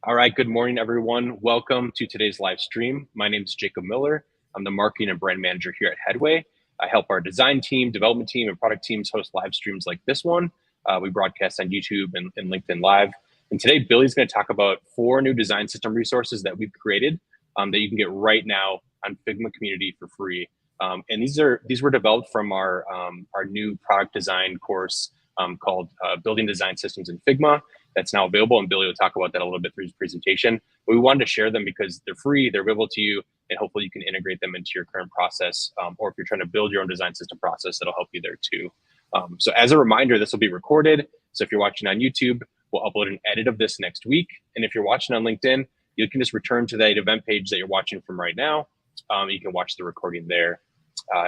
All right, good morning, everyone. Welcome to today's live stream. My name is Jacob Miller. I'm the marketing and brand manager here at Headway. I help our design team, development team, and product teams host live streams like this one. We broadcast on YouTube and LinkedIn Live. And today, Billy's going to talk about 4 new design system resources that we've created that you can get right now on Figma Community for free. And these were developed from our new product design course called Building Design Systems in Figma. That's now available, and Billy will talk about that a little bit through his presentation. But we wanted to share them because they're free, they're available to you, and hopefully you can integrate them into your current process, or if you're trying to build your own design system process, that'll help you there too. So as a reminder, this will be recorded. So if you're watching on YouTube, we'll upload an edit of this next week. And if you're watching on LinkedIn, you can just return to that event page that you're watching from right now. You can watch the recording there.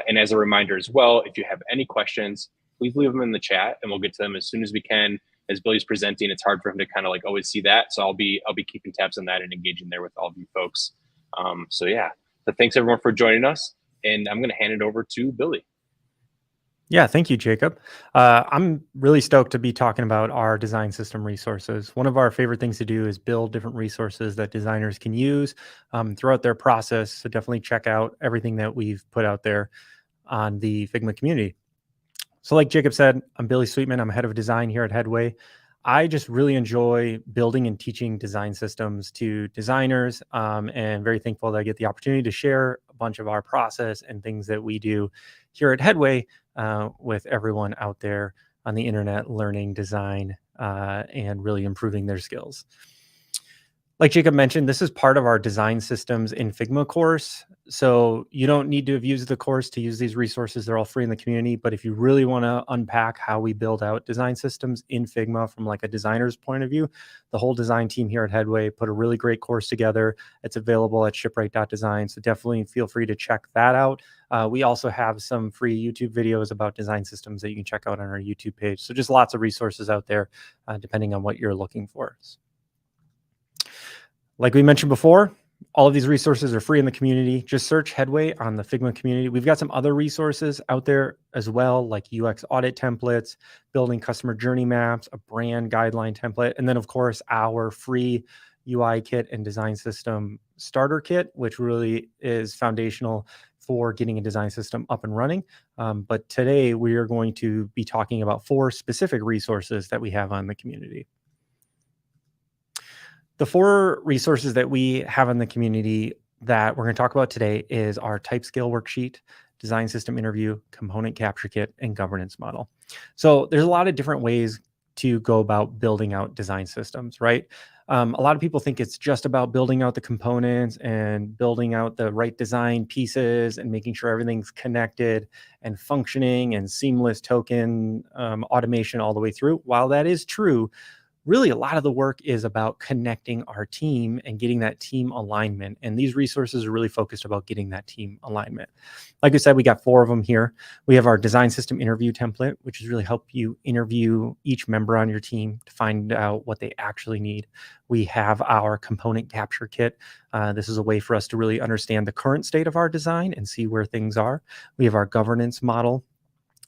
And as a reminder as well, if you have any questions, please leave them in the chat and we'll get to them as soon as we can. As Billy's presenting, it's hard for him to kind of like always see that. So I'll be keeping tabs on that and engaging there with all of you folks. So thanks everyone for joining us. And I'm going to hand it over to Billy. Yeah, thank you, Jacob. I'm really stoked to be talking about our design system resources. One of our favorite things to do is build different resources that designers can use throughout their process. So definitely check out everything that we've put out there on the Figma community. So like Jacob said, I'm Billy Sweetman. I'm head of design here at Headway. I just really enjoy building and teaching design systems to designers, and very thankful that I get the opportunity to share a bunch of our process and things that we do here at Headway with everyone out there on the internet learning design and really improving their skills. Like Jacob mentioned, this is part of our design systems in Figma course. So you don't need to have used the course to use these resources. They're all free in the community. But if you really want to unpack how we build out design systems in Figma from like a designer's point of view, the whole design team here at Headway put a really great course together. It's available at shipwright.design. So definitely feel free to check that out. We also have some free YouTube videos about design systems that you can check out on our YouTube page. So just lots of resources out there, depending on what you're looking for. Like we mentioned before, all of these resources are free in the community. Just search Headway on the Figma community. We've got some other resources out there as well, like UX audit templates, building customer journey maps, a brand guideline template, and then of course our free UI kit and design system starter kit, which really is foundational for getting a design system up and running. But today we are going to be talking about 4 specific resources that we have on the community. The 4 resources that we have in the community that we're going to talk about today is our type scale worksheet, design system interview, component capture kit, and governance model. So there's a lot of different ways to go about building out design systems, right? A lot of people think it's just about building out the components and building out the right design pieces and making sure everything's connected and functioning and seamless token automation all the way through. While that is true, really a lot of the work is about connecting our team and getting that team alignment. And these resources are really focused about getting that team alignment. Like I said, we got 4 of them here. We have our design system interview template, which is really help you interview each member on your team to find out what they actually need. We have our component capture kit. This is a way for us to really understand the current state of our design and see where things are. We have our governance model,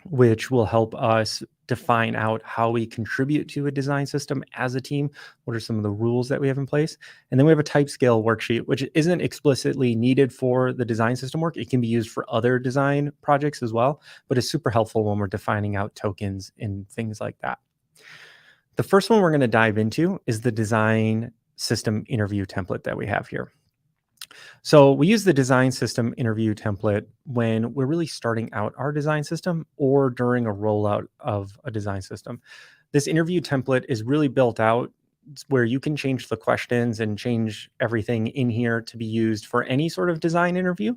which will help us define out how we contribute to a design system as a team. What are some of the rules that we have in place? And then we have a type scale worksheet, which isn't explicitly needed for the design system work. It can be used for other design projects as well, but it's super helpful when we're defining out tokens and things like that. The first one we're going to dive into is the design system interview template that we have here. So we use the design system interview template when we're really starting out our design system or during a rollout of a design system. This interview template is really built out where you can change the questions and change everything in here to be used for any sort of design interview.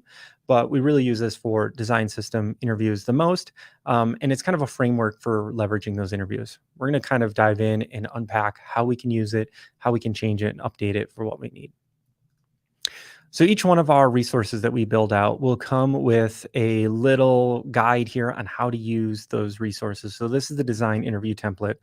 But we really use this for design system interviews the most. And it's kind of a framework for leveraging those interviews. We're going to kind of dive in and unpack how we can use it, how we can change it and update it for what we need. So each one of our resources that we build out will come with a little guide here on how to use those resources. So this is the design interview template.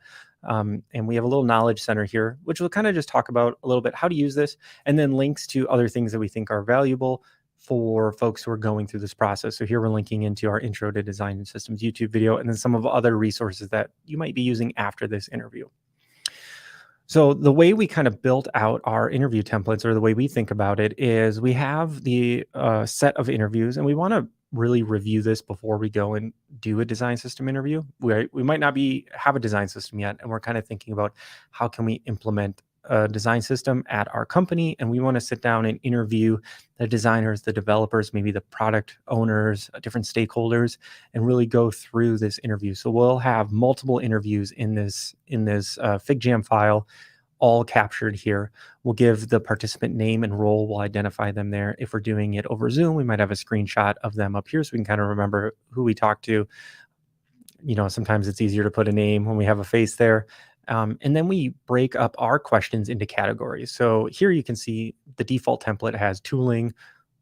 And we have a little knowledge center here, which will kind of just talk about a little bit how to use this, and then links to other things that we think are valuable for folks who are going through this process. So here we're linking into our Intro to Design and Systems YouTube video, and then some of other resources that you might be using after this interview. So the way we kind of built out our interview templates, or the way we think about it, is we have the set of interviews, and we want to really review this before we go and do a design system interview. We might not have a design system yet, and we're kind of thinking about how can we implement a design system at our company, and we want to sit down and interview the designers, the developers, maybe the product owners, different stakeholders, and really go through this interview. So we'll have multiple interviews in this FigJam file, all captured here. We'll give the participant name and role. We'll identify them there. If we're doing it over Zoom, we might have a screenshot of them up here so we can kind of remember who we talked to. Sometimes it's easier to put a name when we have a face there. And then we break up our questions into categories. So here you can see the default template has tooling,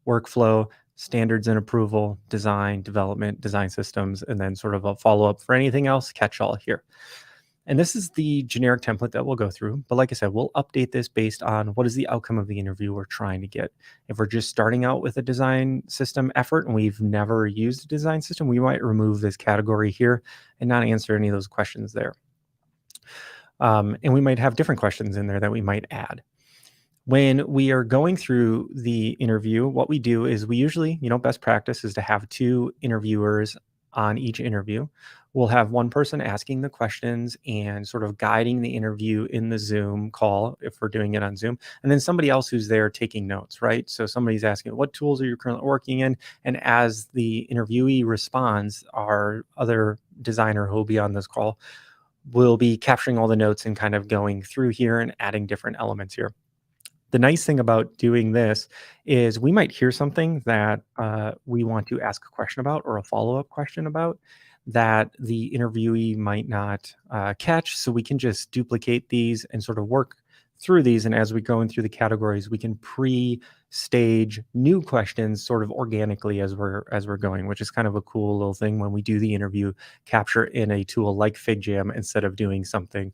workflow, standards and approval, design, development, design systems, and then sort of a follow-up for anything else, catch all here. And this is the generic template that we'll go through. But like I said, we'll update this based on what is the outcome of the interview we're trying to get. If we're just starting out with a design system effort and we've never used a design system, we might remove this category here and not answer any of those questions there. And we might have different questions in there that we might add. When we are going through the interview, what we do is we usually, best practice is to have 2 interviewers on each interview. We'll have one person asking the questions and sort of guiding the interview in the Zoom call, if we're doing it on Zoom, and then somebody else who's there taking notes, right? So somebody's asking, what tools are you currently working in? And as the interviewee responds, our other designer who will be on this call will be capturing all the notes and kind of going through here and adding different elements here. The nice thing about doing this is we might hear something that we want to ask a question about or a follow-up question about that the interviewee might not catch. So we can just duplicate these and sort of work through these. And as we go in through the categories, we can pre-stage new questions sort of organically as we're going, which is kind of a cool little thing when we do the interview capture in a tool like FigJam instead of doing something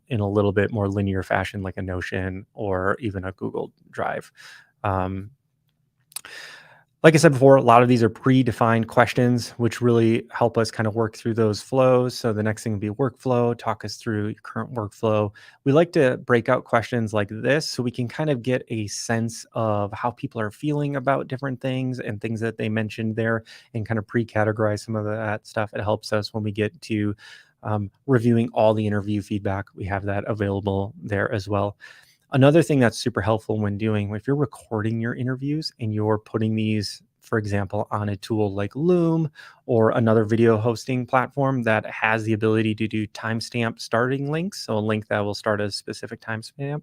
in a little bit more linear fashion like a Notion or even a Google Drive. Like I said before, a lot of these are predefined questions, which really help us kind of work through those flows. So the next thing would be workflow, talk us through your current workflow. We like to break out questions like this so we can kind of get a sense of how people are feeling about different things and things that they mentioned there and kind of pre-categorize some of that stuff. It helps us when we get to reviewing all the interview feedback. We have that available there as well. Another thing that's super helpful when if you're recording your interviews and you're putting these, for example, on a tool like Loom or another video hosting platform that has the ability to do timestamp starting links, so a link that will start a specific timestamp,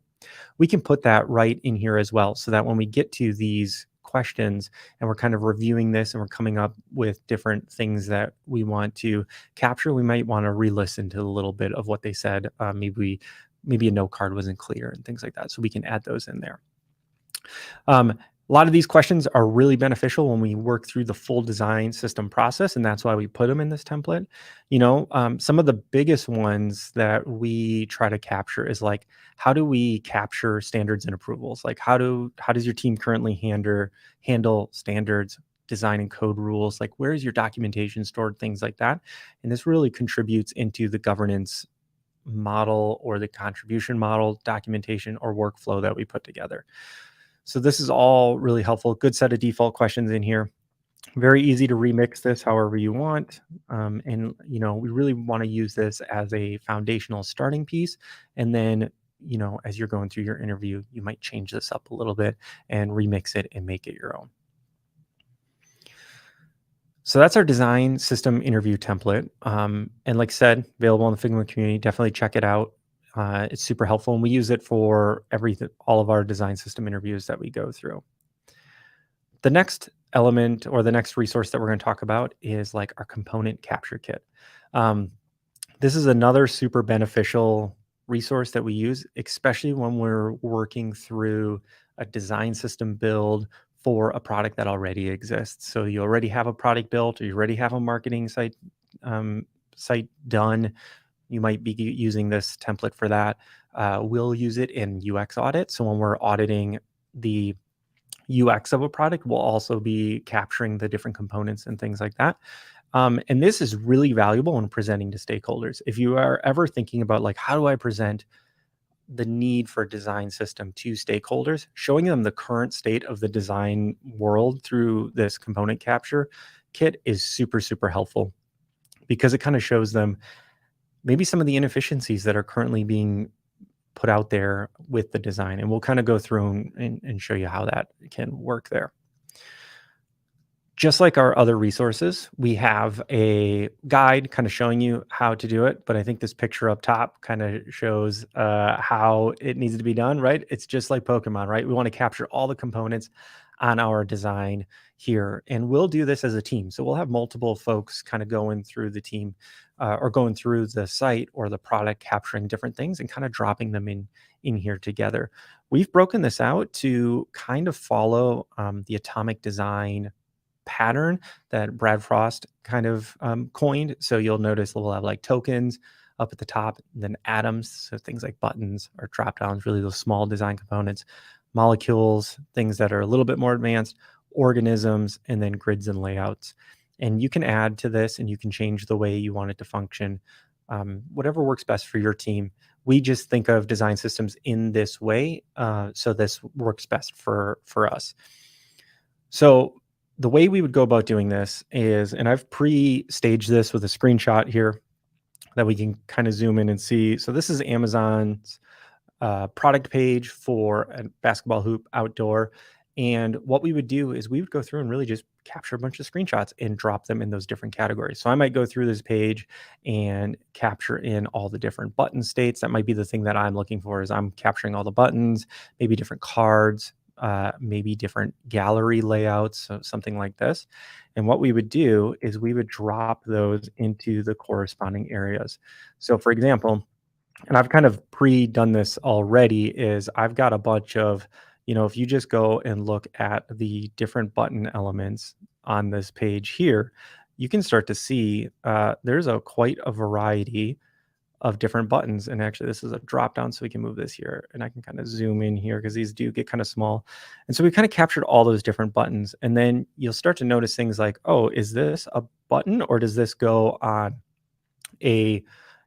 we can put that right in here as well, so that when we get to these questions and we're kind of reviewing this and we're coming up with different things that we want to capture, we might want to re-listen to a little bit of what they said. Maybe a note card wasn't clear and things like that. So we can add those in there. A lot of these questions are really beneficial when we work through the full design system process, and that's why we put them in this template. Some of the biggest ones that we try to capture is like, how do we capture standards and approvals? Like, how does your team currently handle standards, design and code rules? Like, where is your documentation stored? Things like that. And this really contributes into the governance model or the contribution model, documentation, or workflow that we put together. So this is all really helpful. Good set of default questions in here. Very easy to remix this however you want. And we really want to use this as a foundational starting piece. And then, as you're going through your interview, you might change this up a little bit and remix it and make it your own. So that's our design system interview template. And like I said, available in the Figma community. Definitely check it out. It's super helpful, and we use it for all of our design system interviews that we go through. The next element or the next resource that we're going to talk about is like our component capture kit. This is another super beneficial resource that we use, especially when we're working through a design system build for a product that already exists. So you already have a product built, or you already have a marketing site done. You might be using this template for that. We'll use it in UX audit. So when we're auditing the UX of a product, we'll also be capturing the different components and things like that. And this is really valuable when presenting to stakeholders. If you are ever thinking about like, how do I present the need for a design system to stakeholders, showing them the current state of the design world through this component capture kit is super, super helpful, because it kind of shows them maybe some of the inefficiencies that are currently being put out there with the design. And we'll kind of go through and show you how that can work there. Just like our other resources, we have a guide kind of showing you how to do it. But I think this picture up top kind of shows how it needs to be done, right? It's just like Pokemon, right? We want to capture all the components on our design here. And we'll do this as a team. So we'll have multiple folks kind of going through the team or going through the site or the product, capturing different things and kind of dropping them in here together. We've broken this out to kind of follow the atomic design pattern that Brad Frost kind of coined. So you'll notice we'll have like tokens up at the top, and then atoms, so things like buttons or drop downs, really those small design components, molecules, things that are a little bit more advanced, organisms, and then grids and layouts. And you can add to this and you can change the way you want it to function, whatever works best for your team. We just think of design systems in this way, so this works best for us. So the way we would go about doing this is, and I've pre-staged this with a screenshot here that we can kind of zoom in and see. So this is Amazon's product page for a basketball hoop outdoor. And what we would do is we would go through and really just capture a bunch of screenshots and drop them in those different categories. So I might go through this page and capture in all the different button states. That might be the thing that I'm looking for, is I'm capturing all the buttons, maybe different cards, maybe different gallery layouts, so something like this. And what we would do is we would drop those into the corresponding areas. So for example, and I've kind of pre-done this already, is I've got a bunch of, if you just go and look at the different button elements on this page here, you can start to see there's quite a variety of different buttons. And actually this is a drop down, so we can move this here and I can kind of zoom in here because these do get kind of small. And so we kind of captured all those different buttons, and then you'll start to notice things like, oh, is this a button or does this go on a,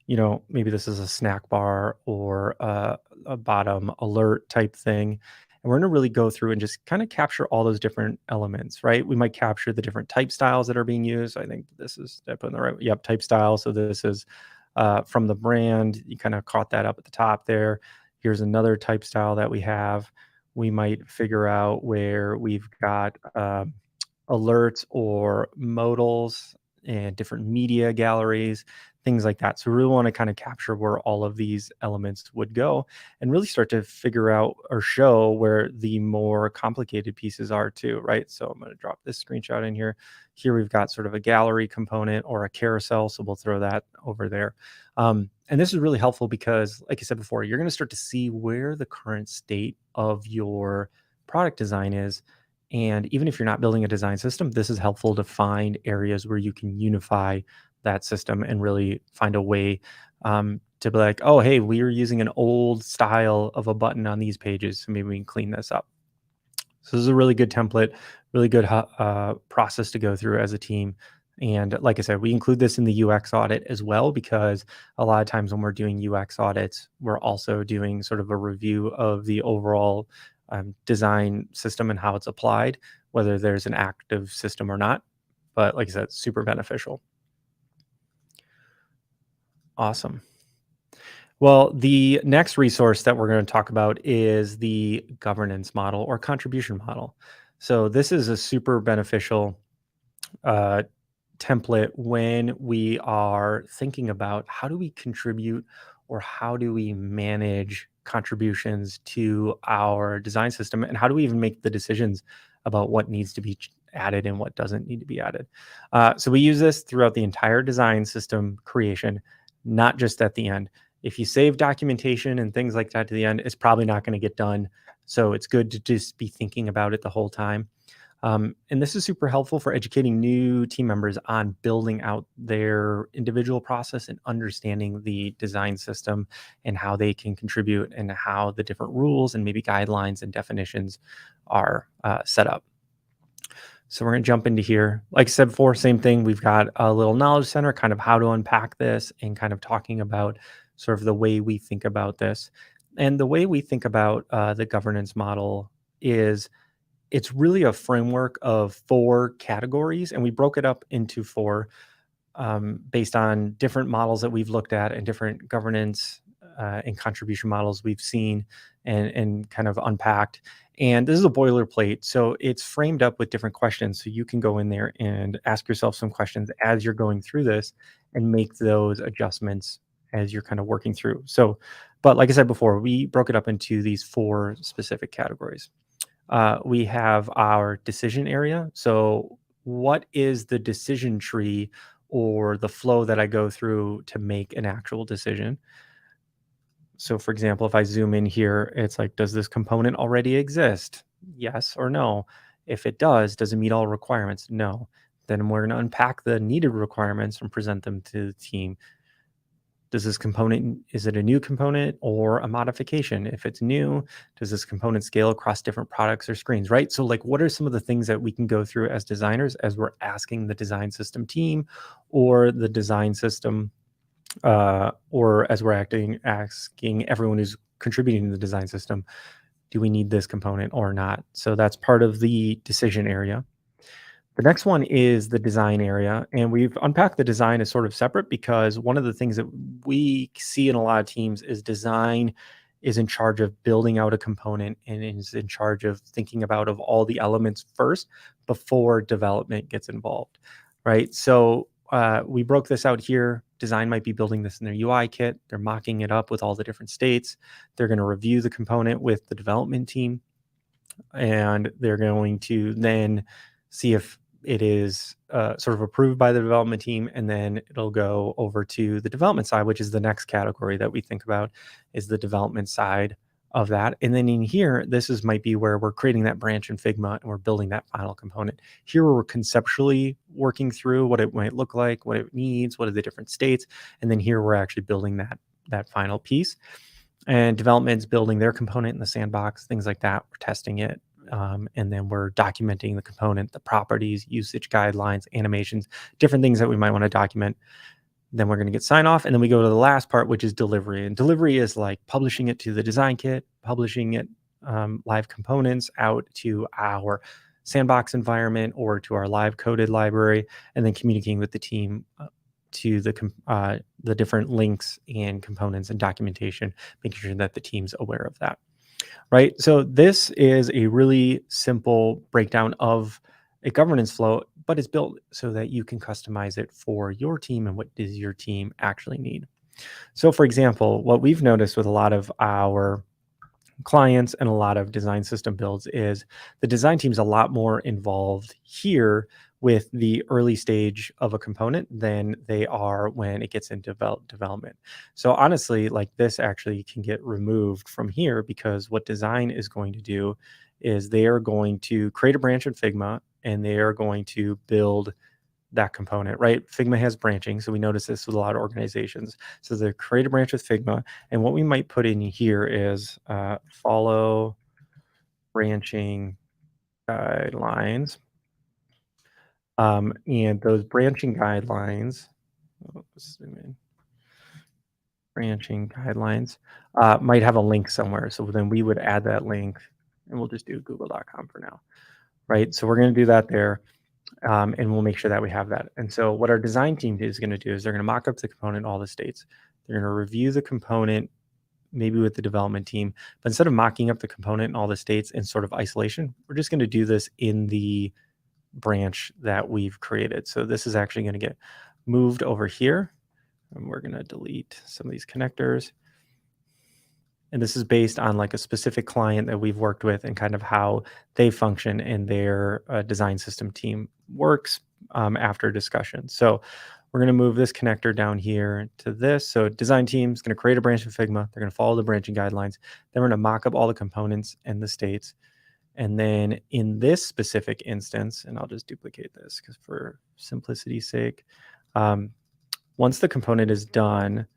maybe this is a snack bar or a bottom alert type thing. And we're going to really go through and just kind of capture all those different elements, right? We might capture the different type styles that are being used. I think this is, did I put in the right, yep, type style. So this is from the brand. You kind of caught that up at the top there. Here's another type style that we have. We might figure out where we've got alerts or modals and different media galleries, things like that. So we really want to kind of capture where all of these elements would go and really start to figure out or show where the more complicated pieces are too, right? So I'm going to drop this screenshot in here. Here we've got sort of a gallery component or a carousel. So we'll throw that over there. And this is really helpful because, like I said before, you're going to start to see where the current state of your product design is. And even if you're not building a design system, this is helpful to find areas where you can unify that system and really find a way to be like, oh, hey, we were using an old style of a button on these pages, so maybe we can clean this up. So this is a really good template, really good process to go through as a team. And like I said, we include this in the UX audit as well, because a lot of times when we're doing UX audits, we're also doing sort of a review of the overall design system and how it's applied, whether there's an active system or not. But like I said, it's super beneficial. Awesome. Well, the next resource that we're going to talk about is the governance model or contribution model. So this is a super beneficial template when we are thinking about how do we contribute or how do we manage contributions to our design system, and how do we even make the decisions about what needs to be added and what doesn't need to be added. So we use this throughout the entire design system creation, not just at the end. If you save documentation and things like that to the end, it's probably not going to get done. So it's good to just be thinking about it the whole time. And this is super helpful for educating new team members on building out their individual process and understanding the design system and how they can contribute and how the different rules and maybe guidelines and definitions are set up. So we're going to jump into here. Like I said before, same thing. We've got a little knowledge center, kind of how to unpack this and kind of talking about sort of the way we think about this. And the way we think about the governance model is it's really a framework of 4 categories, and we broke it up into 4 based on different models that we've looked at and different governance and contribution models we've seen and kind of unpacked. And this is a boilerplate, so it's framed up with different questions. So you can go in there and ask yourself some questions as you're going through this and make those adjustments as you're kind of working through. So, but like I said before, we broke it up into these 4 specific categories. We have our decision area. So, what is the decision tree or the flow that I go through to make an actual decision? So, for example, if I zoom in here, it's like, does this component already exist? Yes or no? If it does it meet all requirements? No. Then we're going to unpack the needed requirements and present them to the team. Does this component, is it a new component or a modification? If it's new, does this component scale across different products or screens, right? So like, what are some of the things that we can go through as designers as we're asking the design system team or the design system, or as we're asking everyone who's contributing to the design system, do we need this component or not? So that's part of the decision area. The next one is the design area, and we've unpacked the design as sort of separate because one of the things that we see in a lot of teams is design is in charge of building out a component and is in charge of thinking about of all the elements first before development gets involved, right? So we broke this out here. Design might be building this in their UI kit. They're mocking it up with all the different states. They're going to review the component with the development team, and they're going to then see if it is sort of approved by the development team, and then it'll go over to the development side, which is the next category that we think about, is the development side of that. And then in here, might be where we're creating that branch in Figma and we're building that final component. Here we're conceptually working through what it might look like, what it needs, what are the different states, and then here we're actually building that final piece. And development's building their component in the sandbox, things like that. We're testing it. And then we're documenting the component, the properties, usage guidelines, animations, different things that we might want to document. Then we're going to get sign off. And then we go to the last part, which is delivery. And delivery is like publishing it to the design kit, publishing it live components out to our sandbox environment or to our live coded library, and then communicating with the team to the different links and components and documentation, making sure that the team's aware of that. Right. So this is a really simple breakdown of a governance flow, but it's built so that you can customize it for your team and what does your team actually need. So for example, what we've noticed with a lot of our clients and a lot of design system builds is the design team's a lot more involved here with the early stage of a component than they are when it gets into development. So honestly, like this actually can get removed from here because what design is going to do is they are going to create a branch in Figma and they are going to build that component, right? Figma has branching. So we notice this with a lot of organizations. So they create a branch with Figma. And what we might put in here is follow branching guidelines. And those branching guidelines, branching guidelines might have a link somewhere. So then we would add that link and we'll just do google.com for now, right? So we're going to do that there. And we'll make sure that we have that. And so what our design team is going to do is they're going to mock up the component, all the states. They're going to review the component, maybe with the development team. But instead of mocking up the component in all the states in sort of isolation, we're just going to do this in the branch that we've created. So this is actually going to get moved over here. And we're going to delete some of these connectors. And this is based on like a specific client that we've worked with and kind of how they function and their design system team works after discussion. So we're going to move this connector down here to this. So design team is going to create a branch in Figma. They're going to follow the branching guidelines. Then we're going to mock up all the components and the states. And then in this specific instance, and I'll just duplicate this because for simplicity's sake, once the component is done,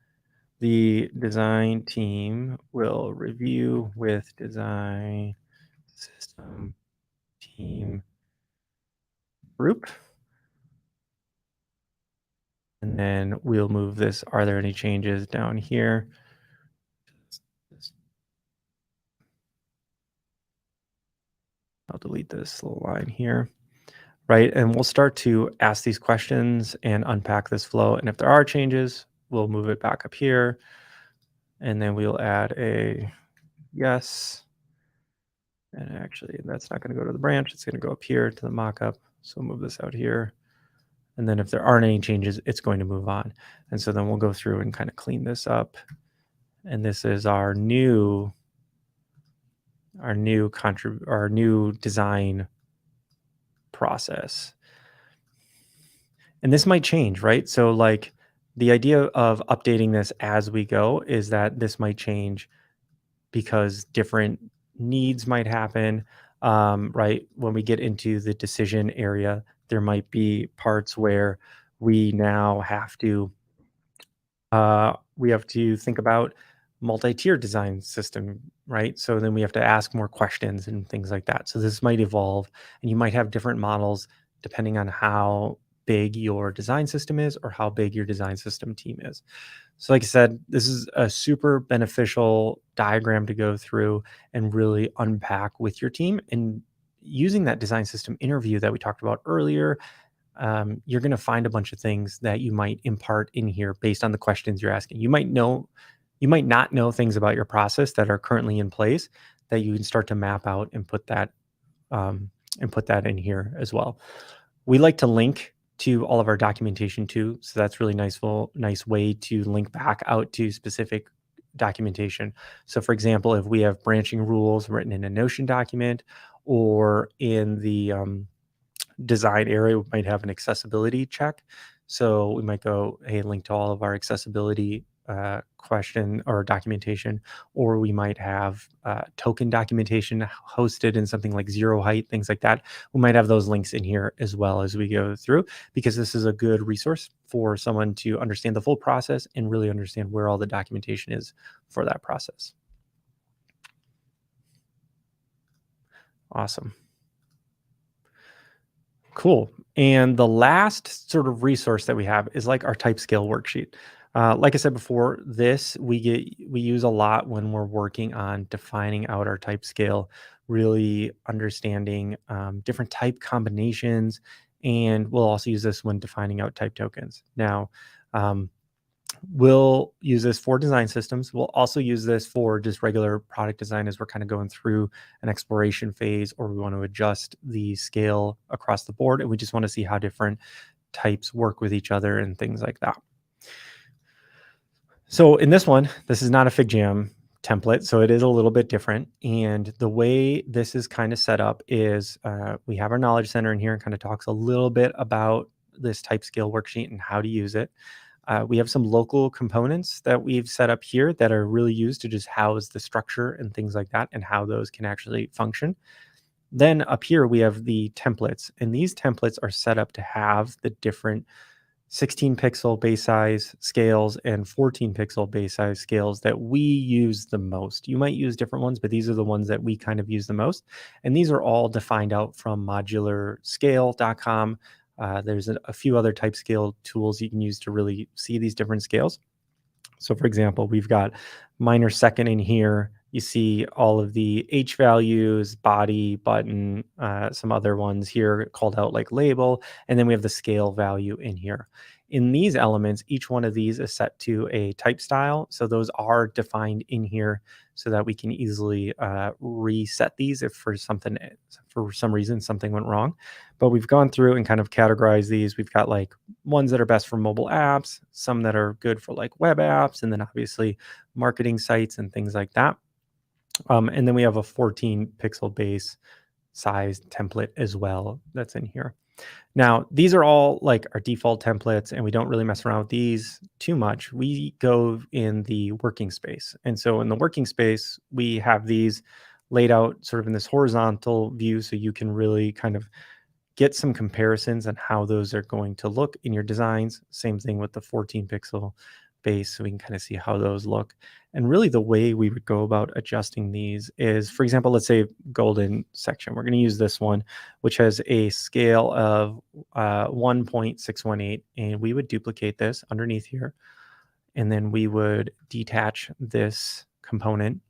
the design team will review with design system team group. And then we'll move this. Are there any changes down here? I'll delete this little line here, right? And we'll start to ask these questions and unpack this flow. And if there are changes, we'll move it back up here. And then we'll add a yes. And actually, that's not going to go to the branch. It's going to go up here to the mockup. So we'll move this out here. And then if there aren't any changes, it's going to move on. And so then we'll go through and kind of clean this up. And this is our new design process. And this might change, right? So like the idea of updating this as we go is that this might change because different needs might happen, right? When we get into the decision area, there might be parts where we now have to think about multi-tier design system, right? So then we have to ask more questions and things like that. So this might evolve, and you might have different models depending on how big your design system is or how big your design system team is. So like I said, this is a super beneficial diagram to go through and really unpack with your team. And using that design system interview that we talked about earlier, you're going to find a bunch of things that you might impart in here based on the questions you're asking. You might not know things about your process that are currently in place that you can start to map out and put that in here as well. We like to link to all of our documentation too, so that's really nice way to link back out to specific documentation. So for example, if we have branching rules written in a Notion document, or in the design area, we might have an accessibility check. So we might go, hey, link to all of our accessibility question or documentation, or we might have token documentation hosted in something like Zero Height, things like that. We might have those links in here as well as we go through, because this is a good resource for someone to understand the full process and really understand where all the documentation is for that process. Awesome. Cool. And the last sort of resource that we have is like our type scale worksheet. Like I said before, this we use a lot when we're working on defining out our type scale, really understanding different type combinations, and we'll also use this when defining out type tokens. Now, we'll use this for design systems. We'll also use this for just regular product design as we're kind of going through an exploration phase, or we want to adjust the scale across the board, and we just want to see how different types work with each other and things like that. So in this one, this is not a FigJam template, so it is a little bit different. And the way this is kind of set up is we have our knowledge center in here and kind of talks a little bit about this type scale worksheet and how to use it. We have some local components that we've set up here that are really used to just house the structure and things like that and how those can actually function. Then up here, we have the templates, and these templates are set up to have the different 16 pixel base size scales and 14 pixel base size scales that we use the most. You might use different ones, but these are the ones that we kind of use the most. And these are all defined out from modularscale.com. There's a few other type scale tools you can use to really see these different scales. So for example, we've got minor second in here. You see all of the H values, body, button, some other ones here called out like label, and then we have the scale value in here. In these elements, each one of these is set to a type style. So those are defined in here so that we can easily reset these if for some reason something went wrong. But we've gone through and kind of categorized these. We've got like ones that are best for mobile apps, some that are good for like web apps, and then obviously marketing sites and things like that. And then we have a 14 pixel base size template as well that's in here. Now, these are all like our default templates, and we don't really mess around with these too much. We go in the working space. And so in the working space, we have these laid out sort of in this horizontal view, so you can really kind of get some comparisons on how those are going to look in your designs. Same thing with the 14 pixel base, so we can kind of see how those look. And really the way we would go about adjusting these is, for example, let's say golden section. We're going to use this one, which has a scale of 1.618, and we would duplicate this underneath here. And then we would detach this component.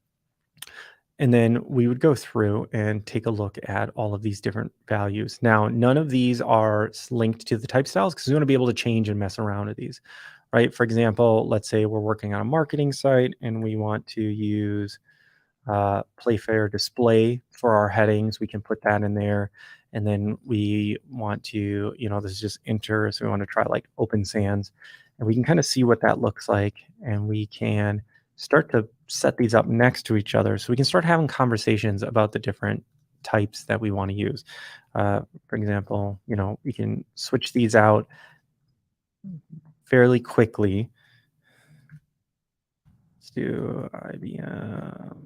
And then we would go through and take a look at all of these different values. Now, none of these are linked to the type styles because we want to be able to change and mess around with these, right? For example, let's say we're working on a marketing site and we want to use Playfair display for our headings. We can put that in there. And then we want to, this is just enter. So we want to try like open sans and we can kind of see what that looks like. And we can start to set these up next to each other. So we can start having conversations about the different types that we want to use. For example, we can switch these out fairly quickly. Let's do IBM.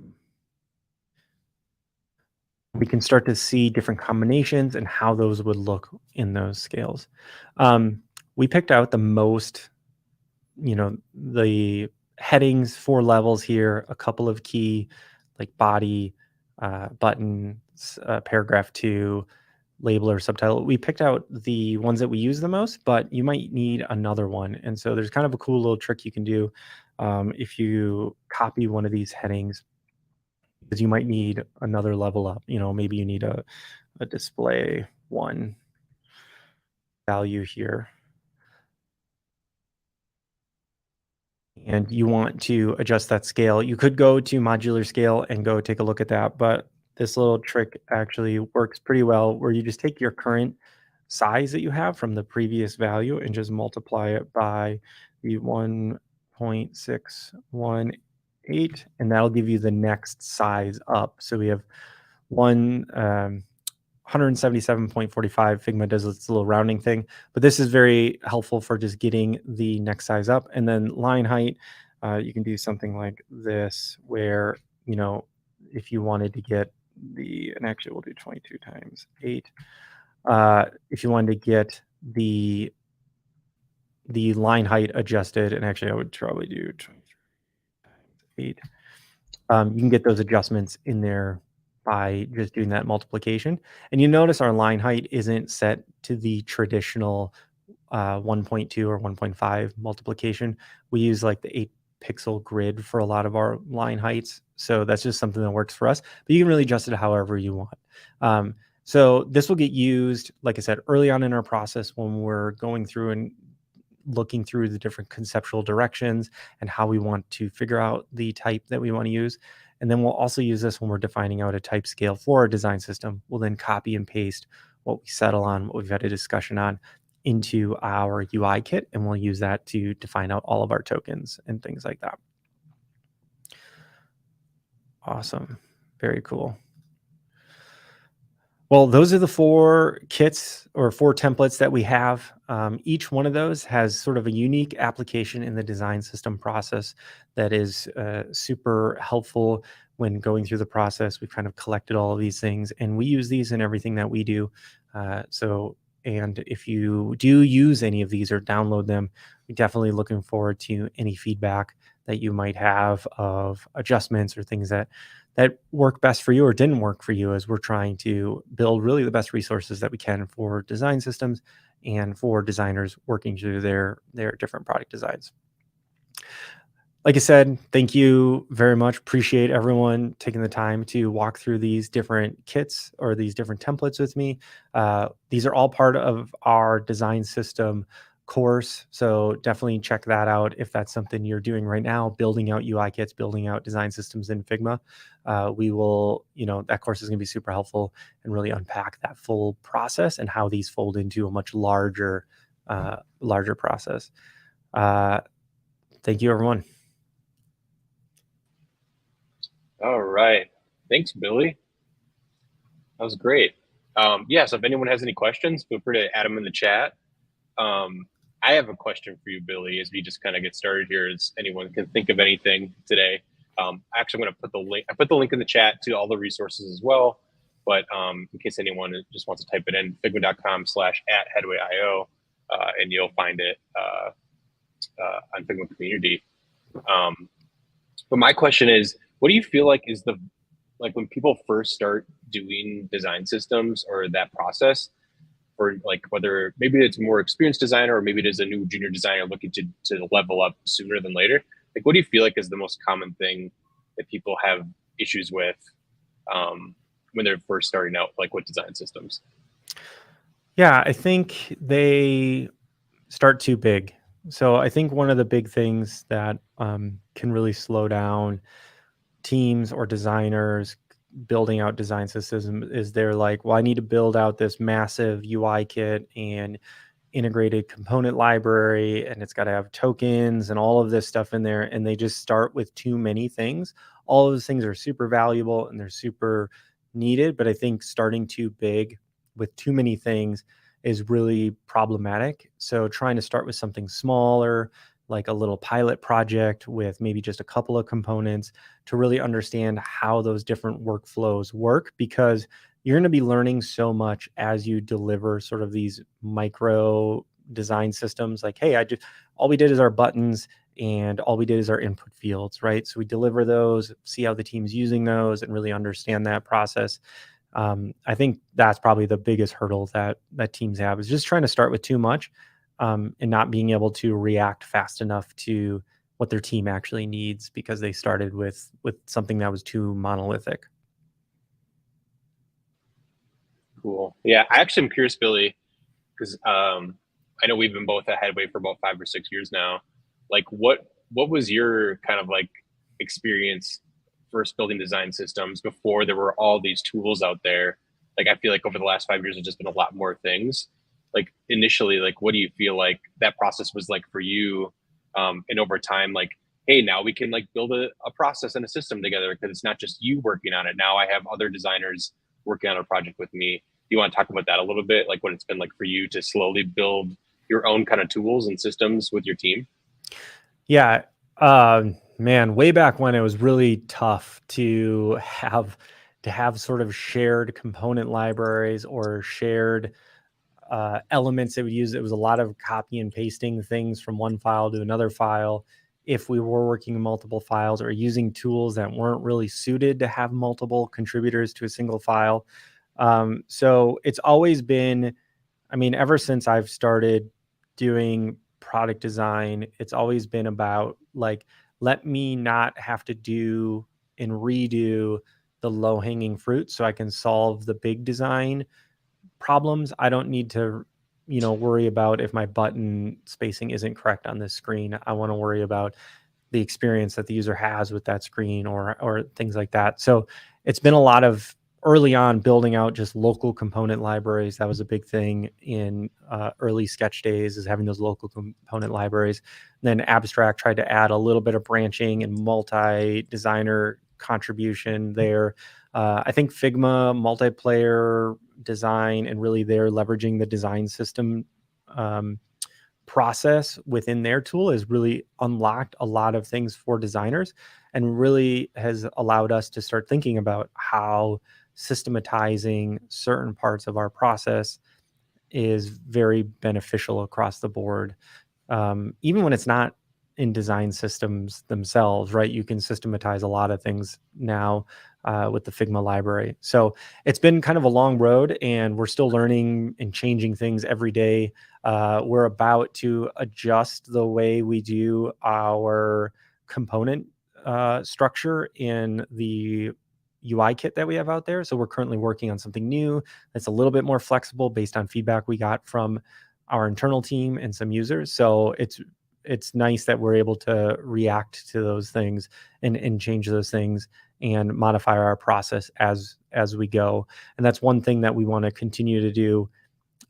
We can start to see different combinations and how those would look in those scales. We picked out the most, the headings, 4 levels here, a couple of key like body, button, paragraph 2, label or subtitle. We picked out the ones that we use the most, but you might need another one. And so there's kind of a cool little trick you can do if you copy one of these headings, because you might need another level up. Maybe you need a display 1 value here. And you want to adjust that scale. You could go to modular scale and go take a look at that, but this little trick actually works pretty well where you just take your current size that you have from the previous value and just multiply it by the 1.618, and that'll give you the next size up. So we have 177.45. Figma does its little rounding thing, but this is very helpful for just getting the next size up. And then line height, you can do something like this where, if you wanted to get and actually we'll do 22 times 8. If you wanted to get the line height adjusted, and actually I would probably do 23 times 8. You can get those adjustments in there by just doing that multiplication. And you notice our line height isn't set to the traditional 1.2 or 1.5 multiplication. We use like the 8 pixel grid for a lot of our line heights. So that's just something that works for us, but you can really adjust it however you want. So this will get used, like I said, early on in our process when we're going through and looking through the different conceptual directions and how we want to figure out the type that we want to use. And then we'll also use this when we're defining out a type scale for our design system. We'll then copy and paste what we settle on, what we've had a discussion on, into our UI kit, and we'll use that to define out all of our tokens and things like that. Awesome. Very cool. Well, those are the 4 kits or 4 templates that we have. Each one of those has sort of a unique application in the design system process that is super helpful when going through the process. We've kind of collected all of these things, and we use these in everything that we do. And if you do use any of these or download them, we're definitely looking forward to any feedback that you might have of adjustments or things that work best for you or didn't work for you, as we're trying to build really the best resources that we can for design systems and for designers working through their different product designs. Like I said, thank you very much. Appreciate everyone taking the time to walk through these different kits or these different templates with me. These are all part of our design system course. So definitely check that out if that's something you're doing right now, building out UI kits, building out design systems in Figma. We will, that course is going to be super helpful and really unpack that full process and how these fold into a much larger process. Thank you, everyone. All right. Thanks, Billy. That was great. So if anyone has any questions, feel free to add them in the chat. I have a question for you, Billy, as we just kind of get started here, as anyone can think of anything today. Actually, I'm going to put the link. I put the link in the chat to all the resources as well. But in case anyone just wants to type it in, figma.com/@headway.io, and you'll find it on Figma Community. But my question is, what do you feel like is when people first start doing design systems or that process, or like whether maybe it's a more experienced designer or maybe it is a new junior designer looking to level up sooner than later, like what do you feel like is the most common thing that people have issues with when they're first starting out, like with design systems? Yeah, I think they start too big. So I think one of the big things that can really slow down teams or designers building out design systems is they're like, well, I need to build out this massive UI kit and integrated component library, and it's got to have tokens and all of this stuff in there. And they just start with too many things. All of those things are super valuable and they're super needed. But I think starting too big with too many things is really problematic. So trying to start with something smaller, like a little pilot project with maybe just a couple of components to really understand how those different workflows work, because you're going to be learning so much as you deliver sort of these micro design systems. Like, hey, all we did is our buttons and all we did is our input fields, right? So we deliver those, see how the team's using those, and really understand that process. I think that's probably the biggest hurdle that teams have, is just trying to start with too much, and not being able to react fast enough to what their team actually needs because they started with something that was too monolithic. Cool. Yeah, I actually am curious, Billy, because I know we've been both at Headway for about 5 or 6 years now. Like, what was your kind of like experience first building design systems before there were all these tools out there? Like, I feel like over the last 5 years, there's just been a lot more things. Like initially, like what do you feel like that process was like for you? And over time, like, hey, now we can like build a process and a system together because it's not just you working on it. Now I have other designers working on a project with me. You want to talk about that a little bit, like what it's been like for you to slowly build your own kind of tools and systems with your team? Yeah, man, way back when it was really tough to have sort of shared component libraries or shared elements that we use. It was a lot of copy and pasting things from one file to another file. If we were working in multiple files or using tools that weren't really suited to have multiple contributors to a single file. So it's always been, I mean, ever since I've started doing product design, it's always been about like, let me not have to do and redo the low hanging fruit so I can solve the big design problems. I don't need to, worry about if my button spacing isn't correct on this screen. I want to worry about the experience that the user has with that screen or things like that. So it's been a lot of early on building out just local component libraries. That was a big thing in early Sketch days, is having those local component libraries. And then Abstract tried to add a little bit of branching and multi-designer contribution there. I think Figma multiplayer design, and really they're leveraging the design system process within their tool, has really unlocked a lot of things for designers and really has allowed us to start thinking about how systematizing certain parts of our process is very beneficial across the board. Even when it's not in design systems themselves, right? You can systematize a lot of things now with the Figma library. So it's been kind of a long road, and we're still learning and changing things every day. We're about to adjust the way we do our component structure in the UI kit that we have out there. So we're currently working on something new that's a little bit more flexible based on feedback we got from our internal team and some users. So it's nice that we're able to react to those things and change those things and modify our process as we go. And that's one thing that we want to continue to do,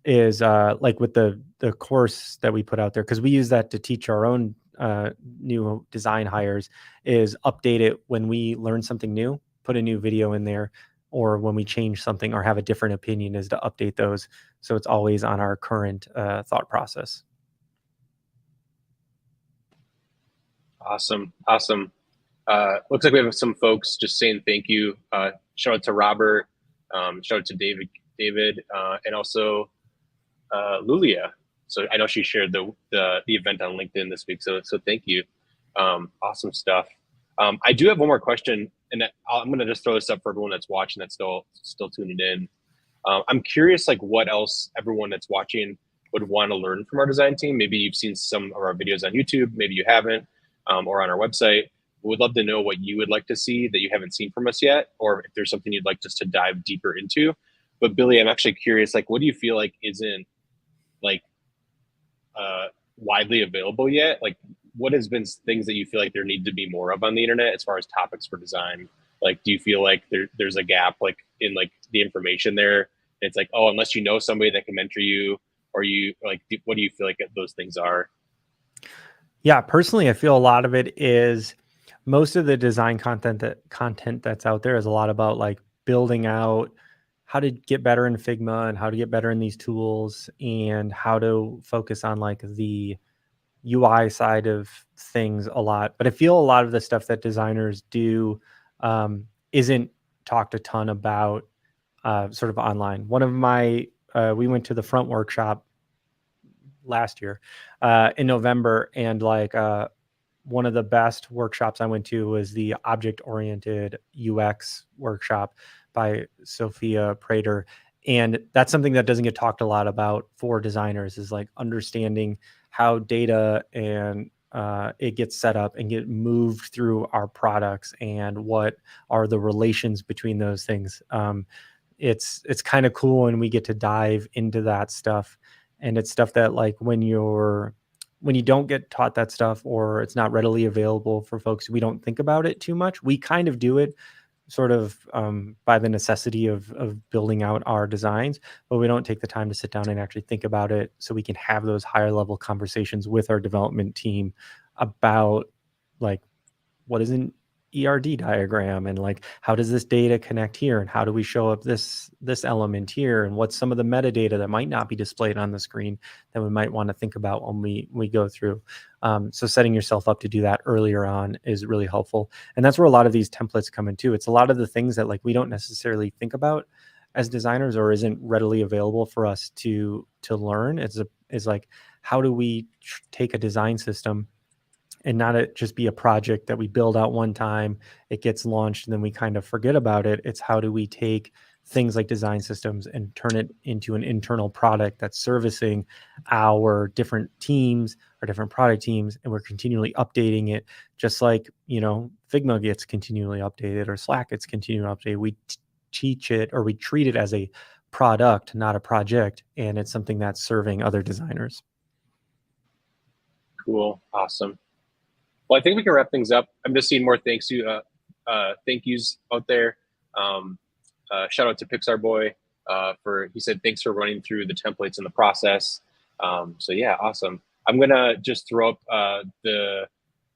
is like with the course that we put out there, because we use that to teach our own new design hires, is update it when we learn something new, put a new video in there, or when we change something or have a different opinion, is to update those so it's always on our current thought process. Awesome. Looks like we have some folks just saying thank you. Shout out to Robert. Shout out to David, and also Lulia. So I know she shared the event on LinkedIn this week. So thank you. Awesome stuff. I do have one more question, and I'm going to just throw this up for everyone that's watching, that's still tuning in. I'm curious, like, what else everyone that's watching would want to learn from our design team. Maybe you've seen some of our videos on YouTube, maybe you haven't, or on our website. We'd love to know what you would like to see that you haven't seen from us yet, or if there's something you'd like us to dive deeper into. But Billy, I'm actually curious, like, what do you feel like isn't like uh, widely available yet? Like, what has been things that you feel like there need to be more of on the internet as far as topics for design? Like, do you feel like there's a gap like in like the information there? It's like, oh, unless you know somebody that can mentor you, or you like, what do you feel like those things are? Yeah, personally, I feel a lot of it is most of the design content that's out there is a lot about like building out how to get better in Figma and how to get better in these tools and how to focus on like the UI side of things a lot. But I feel a lot of the stuff that designers do isn't talked a ton about sort of online. One of my we went to the front workshop last year in November, and like one of the best workshops I went to was the object oriented UX workshop by Sophia Prater. And that's something that doesn't get talked a lot about for designers, is like understanding how data and it gets set up and get moved through our products and what are the relations between those things. It's kind of cool when we get to dive into that stuff, and it's stuff that like when you don't get taught that stuff or it's not readily available for folks, we don't think about it too much. We kind of do it sort of by the necessity of building out our designs, but we don't take the time to sit down and actually think about it so we can have those higher level conversations with our development team about like what is an ERD diagram and like how does this data connect here and how do we show up this element here and what's some of the metadata that might not be displayed on the screen that we might want to think about when we go through. So setting yourself up to do that earlier on is really helpful, and that's where a lot of these templates come into. It's a lot of the things that like we don't necessarily think about as designers or isn't readily available for us to learn. Is like how do we take a design system and not it just be a project that we build out one time, it gets launched, and then we kind of forget about it. It's how do we take things like design systems and turn it into an internal product that's servicing our different teams, our different product teams, and we're continually updating it, just like, you know, Figma gets continually updated or Slack gets continually updated. We teach it or we treat it as a product, not a project, and it's something that's serving other designers. Cool, awesome. Well, I think we can wrap things up. I'm just seeing more thank yous out there. Shout out to Pixar Boy he said thanks for running through the templates and the process. So yeah, awesome. I'm gonna just throw up the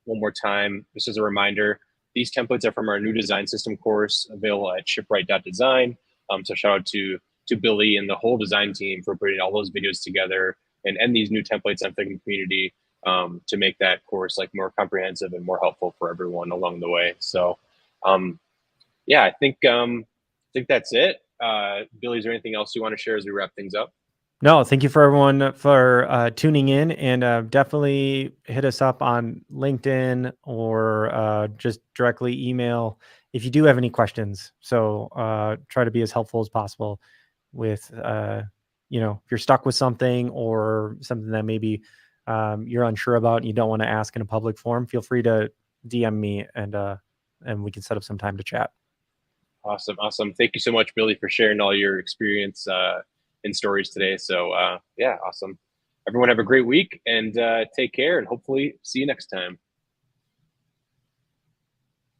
one more time. This is a reminder. These templates are from our new design system course available at shipwright.design. So shout out to Billy and the whole design team for putting all those videos together and these new templates on Figma Community to make that course like more comprehensive and more helpful for everyone along the way. So yeah, I think that's it. Billy, is there anything else you want to share as we wrap things up? No, thank you for everyone for tuning in, and definitely hit us up on LinkedIn or just directly email if you do have any questions. So try to be as helpful as possible with, you know, if you're stuck with something or something that maybe you're unsure about and you don't want to ask in a public forum, feel free to DM me and we can set up some time to chat. Awesome. Thank you so much, Billy, for sharing all your experience and stories today. So yeah, awesome. Everyone have a great week and take care and hopefully see you next time.